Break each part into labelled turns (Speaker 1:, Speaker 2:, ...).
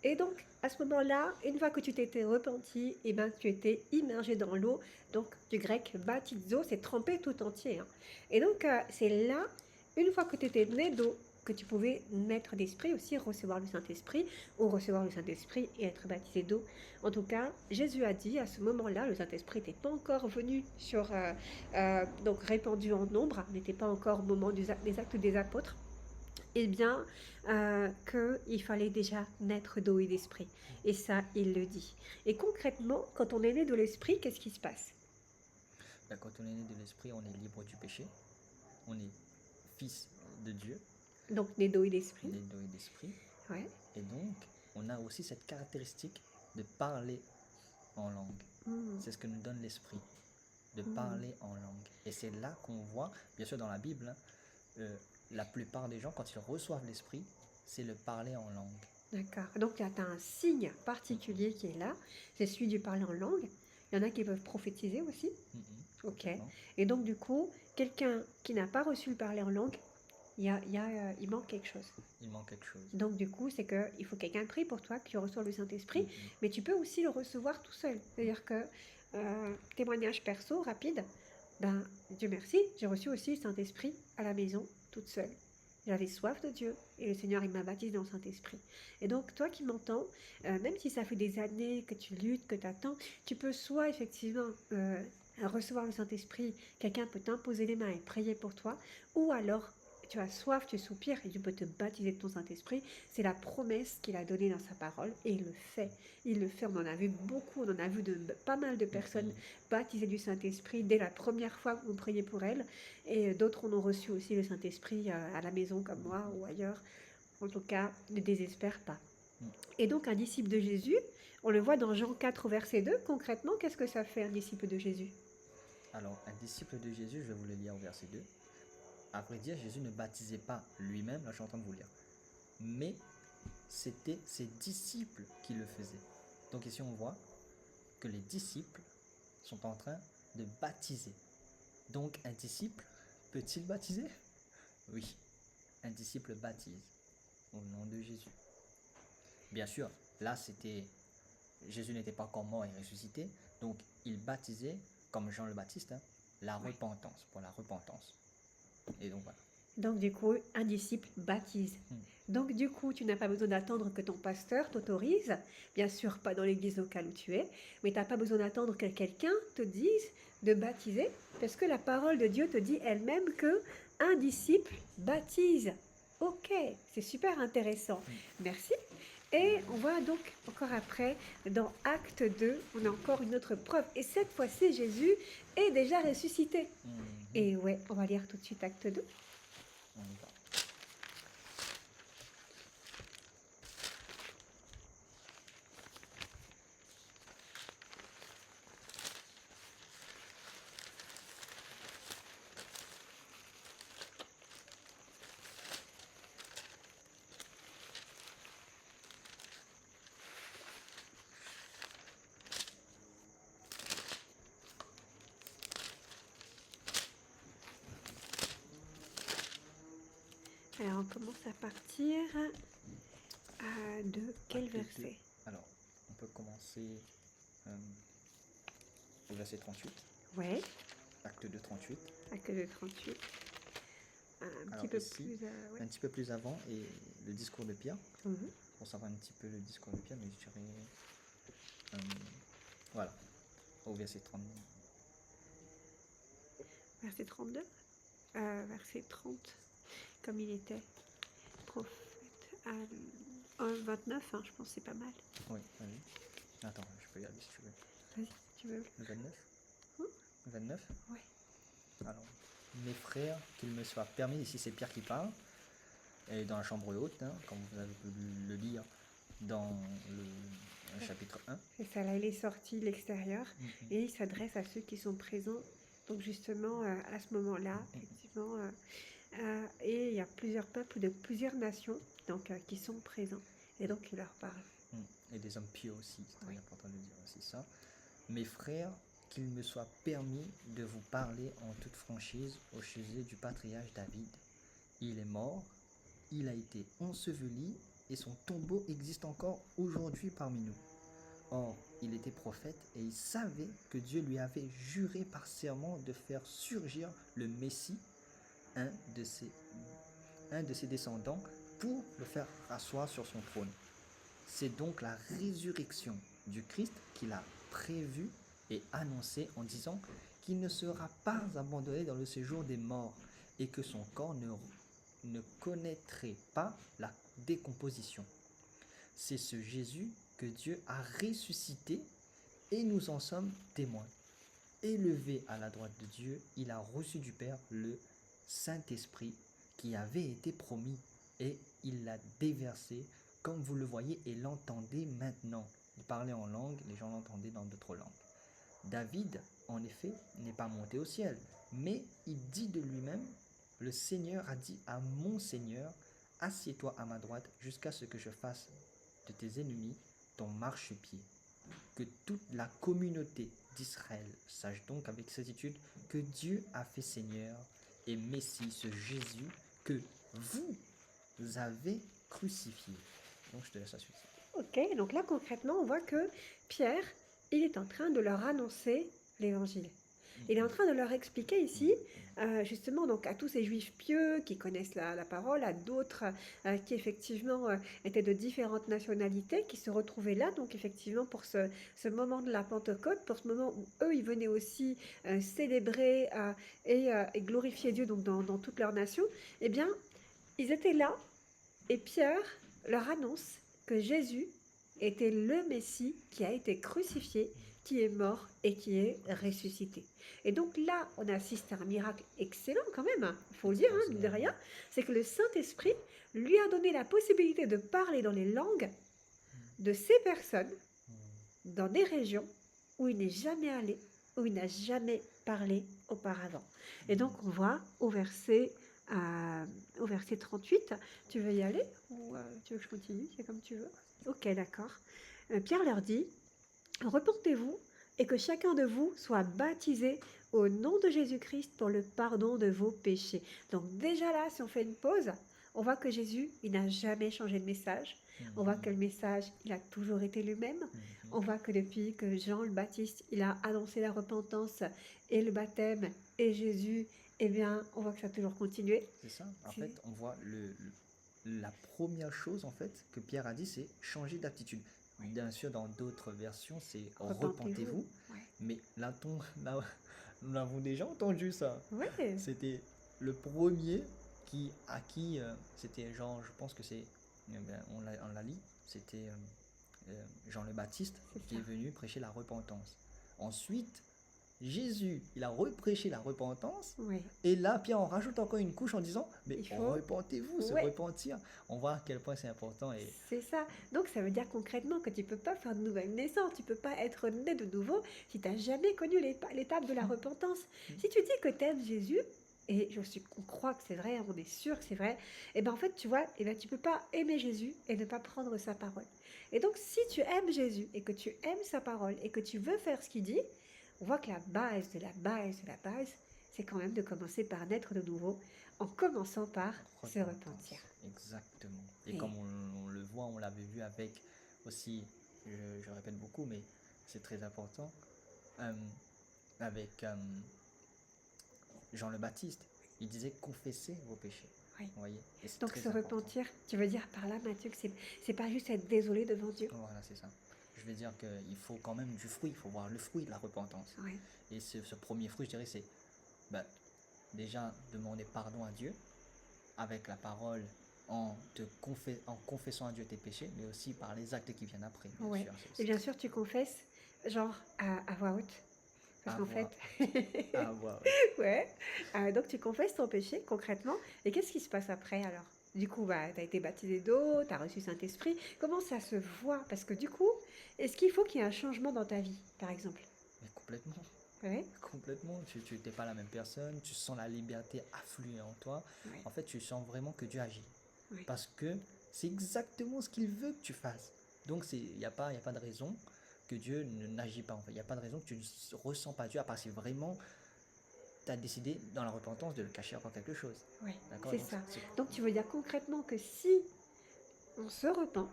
Speaker 1: Et donc, à ce moment-là, une fois que tu t'étais repenti, et ben, tu étais immergé dans l'eau, donc du grec baptizo, c'est trempé tout entier, hein. Et donc, c'est là, une fois que tu étais né d'eau, que tu pouvais naître d'esprit aussi, recevoir le Saint-Esprit, ou recevoir le Saint-Esprit et être baptisé d'eau. En tout cas, Jésus a dit, à ce moment-là, le Saint-Esprit n'était pas encore venu donc répandu en nombre, n'était pas encore au moment des actes des apôtres, eh bien, qu'il fallait déjà naître d'eau et d'esprit. Et ça, il le dit. Et concrètement, quand on est né de l'esprit, qu'est-ce qui se passe?
Speaker 2: Ben, quand on est né de l'esprit, on est libre du péché, on est fils de Dieu,
Speaker 1: Donc, né d'eau et d'esprit.
Speaker 2: né d'eau et d'esprit,
Speaker 1: Ouais.
Speaker 2: et donc on a aussi cette caractéristique de parler en langue.
Speaker 1: Hmm.
Speaker 2: C'est ce que nous donne l'esprit, de
Speaker 1: Hmm.
Speaker 2: parler en langue. Et c'est là qu'on voit, bien sûr dans la Bible, hein, la plupart des gens, quand ils reçoivent l'esprit, c'est le parler en langue.
Speaker 1: D'accord. Donc, là, tu as un signe particulier qui est là. C'est celui du parler en langue. Il y en a qui peuvent prophétiser aussi. Ok.
Speaker 2: Complètement.
Speaker 1: Et donc, du coup, quelqu'un qui n'a pas reçu le parler en langue, il manque quelque chose.
Speaker 2: Il manque quelque chose.
Speaker 1: Donc du coup, c'est qu'il faut quelqu'un prie pour toi, que tu reçois le Saint-Esprit,
Speaker 2: Mhm.
Speaker 1: mais tu peux aussi le recevoir tout seul. C'est-à-dire que, témoignage perso, rapide, ben Dieu merci, j'ai reçu aussi le Saint-Esprit à la maison, toute seule. J'avais soif de Dieu et le Seigneur, il m'a baptisé dans le Saint-Esprit. Et donc, toi qui m'entends, même si ça fait des années que tu luttes, que tu attends, tu peux soit effectivement recevoir le Saint-Esprit, quelqu'un peut t'imposer les mains et prier pour toi, ou alors tu as soif, tu soupires et tu peux te baptiser de ton Saint-Esprit. C'est la promesse qu'il a donnée dans sa parole et il le fait. Il le fait, on en a vu beaucoup, on en a vu pas mal de personnes
Speaker 2: Mhm.
Speaker 1: baptisées du Saint-Esprit dès la première fois que vous priez pour elles. Et d'autres en ont reçu aussi le Saint-Esprit à la maison comme moi ou ailleurs. En tout cas, ne désespère pas.
Speaker 2: Mhm.
Speaker 1: Et donc un disciple de Jésus, on le voit dans Jean 4 au verset 2, concrètement, qu'est-ce que ça fait un disciple de Jésus?
Speaker 2: Alors, un disciple de Jésus, je vais vous le lire au verset 2. À vrai dire, Jésus ne baptisait pas lui-même, là je suis en train de vous lire, mais c'était ses disciples qui le faisaient. Donc ici on voit que les disciples sont en train de baptiser. Donc un disciple peut-il baptiser? Oui, un disciple baptise au nom de Jésus. Bien sûr, là c'était Jésus n'était pas encore mort et ressuscité, donc il baptisait comme Jean le Baptiste, hein, la
Speaker 1: Ouais.
Speaker 2: repentance, pour la repentance. Et donc voilà.
Speaker 1: Donc du coup, un disciple baptise. Donc du coup, tu n'as pas besoin d'attendre que ton pasteur t'autorise, bien sûr pas dans l'église locale où tu es, mais tu n'as pas besoin d'attendre que quelqu'un te dise de baptiser, parce que la parole de Dieu te dit elle-même que un disciple baptise. Ok, c'est super intéressant. Merci. Et on voit donc encore après, dans Acte 2, on a encore une autre preuve. Et cette fois-ci, Jésus est déjà ressuscité.
Speaker 2: Mhm.
Speaker 1: Et ouais, on va lire tout de suite Acte 2.
Speaker 2: On y va.
Speaker 1: Alors, on commence à partir de quel
Speaker 2: Acte 2.
Speaker 1: verset?
Speaker 2: Alors, on peut commencer euh, au verset 38.
Speaker 1: Ouais,
Speaker 2: Acte 2, 38.
Speaker 1: acte de 38. Un petit
Speaker 2: Alors
Speaker 1: peu
Speaker 2: ici,
Speaker 1: plus. Ouais.
Speaker 2: un petit peu plus avant, et le discours de Pierre.
Speaker 1: Mhm.
Speaker 2: Pour savoir un petit peu le discours de Pierre, mais je dirais... euh, voilà, au verset 30.
Speaker 1: Verset 32. Verset 30, comme il était prophète. 29, hein, je pense que c'est pas mal.
Speaker 2: Oui, vas-y. Attends, je peux y aller si tu veux.
Speaker 1: Vas-y, tu veux.
Speaker 2: 29.
Speaker 1: Hein.
Speaker 2: 29.
Speaker 1: Ouais.
Speaker 2: Alors, mes frères, qu'il me soit permis, ici c'est Pierre qui parle, et dans la chambre haute, hein, comme vous avez pu le lire dans le chapitre 1.
Speaker 1: C'est ça, là, il est sorti de l'extérieur et il s'adresse à ceux qui sont présents. Donc, justement, à ce moment-là, effectivement, et il y a plusieurs peuples de plusieurs nations donc, qui sont présents. Et donc, il leur parle.
Speaker 2: Et des hommes pieux aussi, c'est très
Speaker 1: Oui.
Speaker 2: important de dire aussi ça. Mes frères, qu'il me soit permis de vous parler en toute franchise au sujet du patriarche David. Il est mort, il a été enseveli et son tombeau existe encore aujourd'hui parmi nous. Or, il était prophète et il savait que Dieu lui avait juré par serment de faire surgir le Messie, un de ses, un de ses descendants, pour le faire rasseoir sur son trône. C'est donc la résurrection du Christ qu'il a prévue et annoncée en disant qu'il ne sera pas abandonné dans le séjour des morts et que son corps ne connaîtrait pas la décomposition. C'est ce Jésus que Dieu a ressuscité et nous en sommes témoins. Élevé à la droite de Dieu, il a reçu du Père le Saint-Esprit qui avait été promis et il l'a déversé comme vous le voyez et l'entendez maintenant. Il parlait en langue, les gens l'entendaient dans d'autres langues. David, en effet, n'est pas monté au ciel, mais il dit de lui-même, le Seigneur a dit à mon Seigneur, assieds-toi à ma droite jusqu'à ce que je fasse de tes ennemis ton marchepied. Que toute la communauté d'Israël sache donc avec certitude que Dieu a fait Seigneur et Messie, ce Jésus que vous avez crucifié. Donc je te laisse la suite.
Speaker 1: Ok, donc là concrètement, on voit que Pierre, il est en train de leur annoncer l'évangile. Il est en train de leur expliquer ici, justement, donc à tous ces juifs pieux qui connaissent la parole, à d'autres qui effectivement étaient de différentes nationalités, qui se retrouvaient là, donc effectivement pour ce moment de la Pentecôte, pour ce moment où eux, ils venaient aussi célébrer et glorifier Dieu donc dans toute leur nation, eh bien, ils étaient là et Pierre leur annonce que Jésus était le Messie qui a été crucifié, qui est mort et qui est ressuscité. Et donc là, on assiste à un miracle excellent quand même, il faut le dire, de rien, c'est que le Saint-Esprit lui a donné la possibilité de parler dans les langues de ces personnes dans des régions où il n'est jamais allé, où il n'a jamais parlé auparavant. Et donc on voit au verset 38, tu veux y aller ou tu veux que je continue? C'est comme tu veux. Ok, d'accord. Pierre leur dit, repentez-vous et que chacun de vous soit baptisé au nom de Jésus-Christ pour le pardon de vos péchés. Donc déjà là, si on fait une pause, on voit que Jésus, il n'a jamais changé de message. On voit que le message, il a toujours été le même. On voit que depuis que Jean le Baptiste, il a annoncé la repentance et le baptême et Jésus, eh bien, on voit que ça a toujours continué.
Speaker 2: C'est ça. En fait, on voit la première chose en fait que Pierre a dit, c'est changer d'attitude. Oui. Bien sûr, dans d'autres versions, c'est repentez-vous. Ouais. Mais là, nous l'avons déjà entendu ça.
Speaker 1: Ouais.
Speaker 2: C'était le premier à qui c'était Jean, je pense que c'est, on l'a lu, c'était Jean le Baptiste qui est venu prêcher la repentance. Ensuite, Jésus, il a reprêché la repentance.
Speaker 1: Oui.
Speaker 2: Et là, Pierre en rajoute encore une couche en disant, mais repentez-vous, se repentir. On voit à quel point c'est important. Et...
Speaker 1: C'est ça. Donc, ça veut dire concrètement que tu ne peux pas faire de nouvelle naissance. Tu ne peux pas être né de nouveau si tu n'as jamais connu l'étape de la repentance. Si tu dis que tu aimes Jésus, et on croit que c'est vrai, on est sûr que c'est vrai, et bien en fait, tu vois, et ben, tu ne peux pas aimer Jésus et ne pas prendre sa parole. Et donc, si tu aimes Jésus et que tu aimes sa parole et que tu veux faire ce qu'il dit, on voit que la base de la base de la base, c'est quand même de commencer par naître de nouveau, en commençant par se repentir.
Speaker 2: Exactement. Et comme on le voit, on l'avait vu avec aussi, je répète beaucoup, mais c'est très important, avec Jean le Baptiste. Il disait confessez vos péchés.
Speaker 1: Oui.
Speaker 2: Vous voyez.
Speaker 1: Donc se repentir, tu veux dire par là, Mathieu, que c'est pas juste être désolé devant Dieu.
Speaker 2: Voilà, c'est ça. Je veux dire qu'il faut quand même du fruit, il faut voir le fruit de la repentance.
Speaker 1: Oui.
Speaker 2: Et ce premier fruit, je dirais, c'est déjà demander pardon à Dieu avec la parole en confessant à Dieu tes péchés, mais aussi par les actes qui viennent après.
Speaker 1: Bien sûr. Et bien sûr, tu confesses genre à voix haute. Parce qu'en fait...
Speaker 2: à voix haute.
Speaker 1: Ouais. Donc tu confesses ton péché concrètement. Et qu'est-ce qui se passe après alors? Du coup, tu as été baptisé d'eau, tu as reçu Saint-Esprit. Comment ça se voit? Parce que du coup, est-ce qu'il faut qu'il y ait un changement dans ta vie, par exemple?
Speaker 2: Mais complètement.
Speaker 1: Ouais.
Speaker 2: Complètement. Tu n'es pas la même personne, tu sens la liberté affluer en toi.
Speaker 1: Ouais.
Speaker 2: En fait, tu sens vraiment que Dieu agit.
Speaker 1: Ouais.
Speaker 2: Parce que c'est exactement ce qu'il veut que tu fasses. Donc, il n'y a pas de raison que Dieu n'agit pas. En fait. Il n'y a pas de raison que tu ne ressens pas Dieu, à part si vraiment tu as décidé dans la repentance de le cacher encore quelque chose.
Speaker 1: Oui,
Speaker 2: d'accord?
Speaker 1: c'est
Speaker 2: Donc,
Speaker 1: ça. Donc tu veux dire concrètement que si on se repent,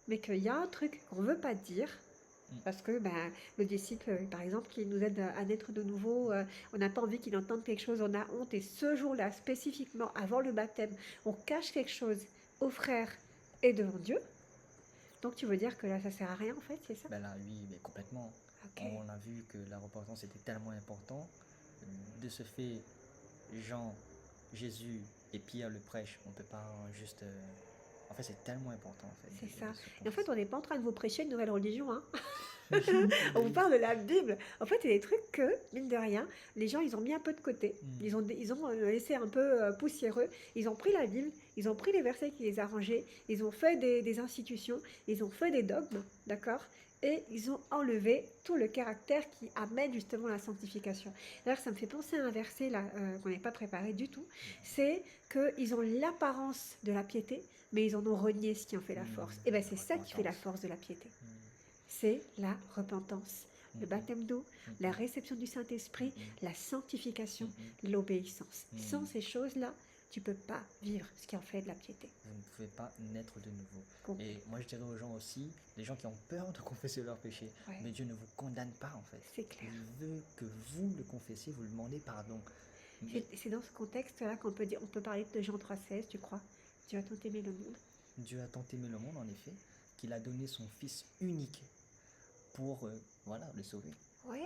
Speaker 1: mais qu'il y a un truc qu'on ne veut pas dire,
Speaker 2: Mm.
Speaker 1: parce que ben, le disciple, par exemple, qui nous aide à naître de nouveau, on n'a pas envie qu'il entende quelque chose, on a honte, et ce jour-là, spécifiquement, avant le baptême, on cache quelque chose aux frères et devant Dieu. Donc tu veux dire que là, ça sert à rien, en fait, c'est ça?
Speaker 2: Ben là, oui, mais complètement.
Speaker 1: Ok.
Speaker 2: On a vu que la repentance était tellement important. De ce fait, Jean, Jésus et Pierre le prêchent. On peut pas juste. En fait, c'est tellement important en fait
Speaker 1: C'est ça.
Speaker 2: de se
Speaker 1: Et en fait,
Speaker 2: confesser.
Speaker 1: on n'est pas en train de vous prêcher une nouvelle religion, hein. On vous
Speaker 2: Oui.
Speaker 1: parle de la Bible. En fait, il y a des trucs que, mine de rien, les gens, ils ont mis un peu de côté.
Speaker 2: Mm.
Speaker 1: Ils ont laissé un peu poussiéreux. Ils ont pris la Bible, ils ont pris les versets qui les arrangeaient, ils ont fait des institutions, ils ont fait des dogmes, d'accord? Et ils ont enlevé tout le caractère qui amène justement la sanctification. D'ailleurs, ça me fait penser à un verset là qu'on n'est pas préparé du tout. C'est qu'ils ont l'apparence de la piété, mais ils en ont renié ce qui en fait la force. Et bien, c'est ça qui fait la
Speaker 2: Repentance.
Speaker 1: force de la piété.
Speaker 2: Mm.
Speaker 1: C'est la repentance, le
Speaker 2: Mhm.
Speaker 1: baptême d'eau, la
Speaker 2: Mhm.
Speaker 1: réception du Saint-Esprit,
Speaker 2: Mhm.
Speaker 1: la sanctification,
Speaker 2: Mhm.
Speaker 1: l'obéissance.
Speaker 2: Mhm.
Speaker 1: Sans ces choses-là, tu ne peux pas vivre ce qui en fait de la piété.
Speaker 2: Vous ne pouvez pas naître de nouveau.
Speaker 1: Bon.
Speaker 2: Et moi, je dirais aux gens aussi, les gens qui ont peur de confesser leurs péchés,
Speaker 1: Ouais.
Speaker 2: mais Dieu ne vous condamne pas en fait.
Speaker 1: C'est clair.
Speaker 2: Il veut que vous le confessiez, vous lui demandez pardon. Mais
Speaker 1: C'est dans ce contexte-là qu'on peut dire, on peut parler de Jean 3,16, tu crois? Dieu a tant aimé le monde.
Speaker 2: Dieu a tant aimé le monde, en effet, qu'il a donné son Fils unique pour voilà, le sauver.
Speaker 1: Ouais,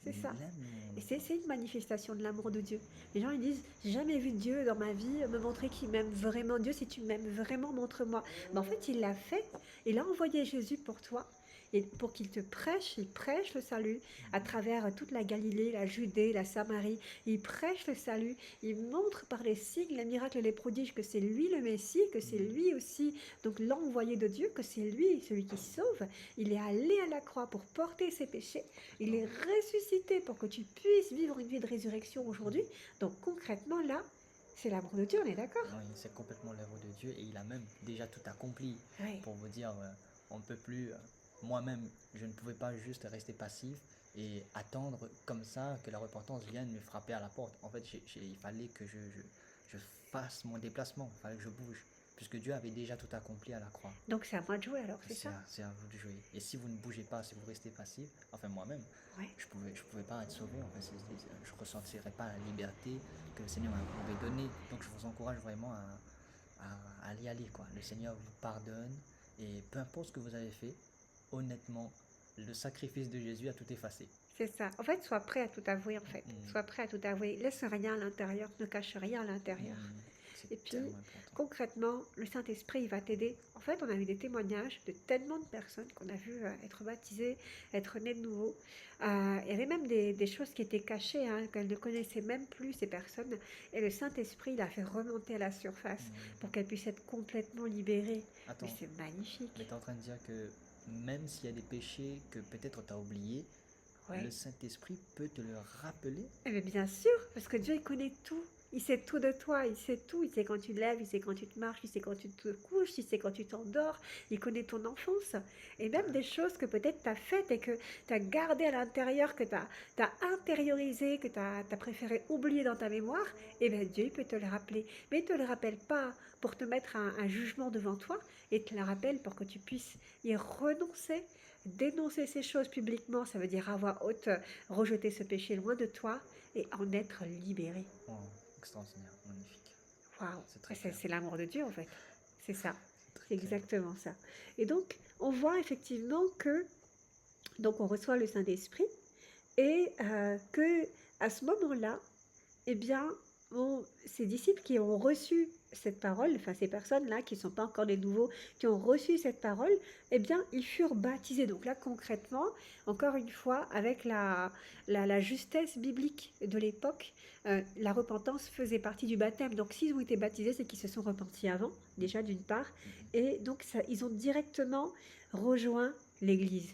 Speaker 1: c'est
Speaker 2: Il
Speaker 1: ça.
Speaker 2: aime le monde.
Speaker 1: Et c'est une manifestation de l'amour de Dieu. Les gens ils disent, j'ai jamais vu Dieu dans ma vie me montrer qu'il m'aime vraiment. Dieu, si tu m'aimes vraiment, montre-moi. Mais en fait, il l'a fait. Il a envoyé Jésus pour toi. Et pour qu'il te prêche, il prêche le salut à travers toute la Galilée, la Judée, la Samarie. Il prêche le salut. Il montre par les signes, les miracles et les prodiges que c'est lui le Messie, que c'est lui aussi, donc l'envoyé de Dieu, que c'est lui, celui qui sauve. Il est allé à la croix pour porter ses péchés. Il est ressuscité pour que tu puisses vivre une vie de résurrection aujourd'hui. Donc concrètement, là, c'est l'amour de Dieu, on est d'accord?
Speaker 2: Oui, c'est complètement l'œuvre de Dieu et il a même déjà tout accompli
Speaker 1: Oui.
Speaker 2: pour vous dire on ne peut plus. Moi-même, je ne pouvais pas juste rester passif et attendre comme ça que la repentance vienne me frapper à la porte. En fait, il fallait que je fasse mon déplacement, il fallait que je bouge, puisque Dieu avait déjà tout accompli à la croix.
Speaker 1: Donc c'est à moi de jouer alors, c'est ça?
Speaker 2: C'est à vous de jouer. Et si vous ne bougez pas, si vous restez passif, enfin moi-même,
Speaker 1: Ouais.
Speaker 2: je pouvais pas être sauvé. En fait, je ne ressentirais pas la liberté que le Seigneur m'avait donnée. Donc je vous encourage vraiment à y aller, quoi. Le Seigneur vous pardonne et peu importe ce que vous avez fait, honnêtement, le sacrifice de Jésus a tout effacé.
Speaker 1: C'est ça. En fait, sois prêt à tout avouer, en fait.
Speaker 2: Mm.
Speaker 1: Sois prêt à tout avouer. Laisse rien à l'intérieur, ne cache rien à l'intérieur. Et
Speaker 2: C'est
Speaker 1: puis,
Speaker 2: tellement important.
Speaker 1: concrètement, le Saint-Esprit, il va t'aider. En fait, on a eu des témoignages de tellement de personnes qu'on a vu être baptisées, être nées de nouveau. Il y avait même des choses qui étaient cachées, hein, qu'elles ne connaissaient même plus, ces personnes. Et le Saint-Esprit, il a fait remonter à la surface pour qu'elles puissent être complètement libérées.
Speaker 2: Attends,
Speaker 1: Mais c'est magnifique.
Speaker 2: mais tu es en train de dire que même s'il y a des péchés que peut-être tu as oubliés,
Speaker 1: Ouais.
Speaker 2: le Saint-Esprit peut te le rappeler.
Speaker 1: Eh bien, bien sûr, parce que Dieu, il connaît tout. Il sait tout de toi, il sait tout. Il sait quand tu te lèves, il sait quand tu te marches, il sait quand tu te couches, il sait quand tu t'endors. Il connaît ton enfance. Et même des choses que peut-être tu as faites et que tu as gardées à l'intérieur, que tu as intériorisé, que tu as préféré oublier dans ta mémoire. Eh bien, Dieu, il peut te le rappeler. Mais il ne te le rappelle pas pour te mettre un jugement devant toi. Il te le rappelle pour que tu puisses y renoncer. Dénoncer ces choses publiquement, ça veut dire à voix haute, rejeter ce péché loin de toi et en être libéré.
Speaker 2: Oh, extraordinaire, magnifique.
Speaker 1: Waouh,
Speaker 2: C'est très clair.
Speaker 1: c'est l'amour de Dieu en fait. C'est ça,
Speaker 2: Très
Speaker 1: c'est
Speaker 2: clair.
Speaker 1: exactement ça. Et donc, on voit effectivement que donc on reçoit le Saint-Esprit et que à ce moment-là, eh bien, ces disciples qui ont reçu cette parole, enfin ces personnes-là qui ne sont pas encore des nouveaux, qui ont reçu cette parole, eh bien, ils furent baptisés. Donc là, concrètement, encore une fois, avec la justesse biblique de l'époque, la repentance faisait partie du baptême. Donc s'ils ont été baptisés, c'est qu'ils se sont repentis avant, déjà d'une part, et donc ça, ils ont directement rejoint l'Église.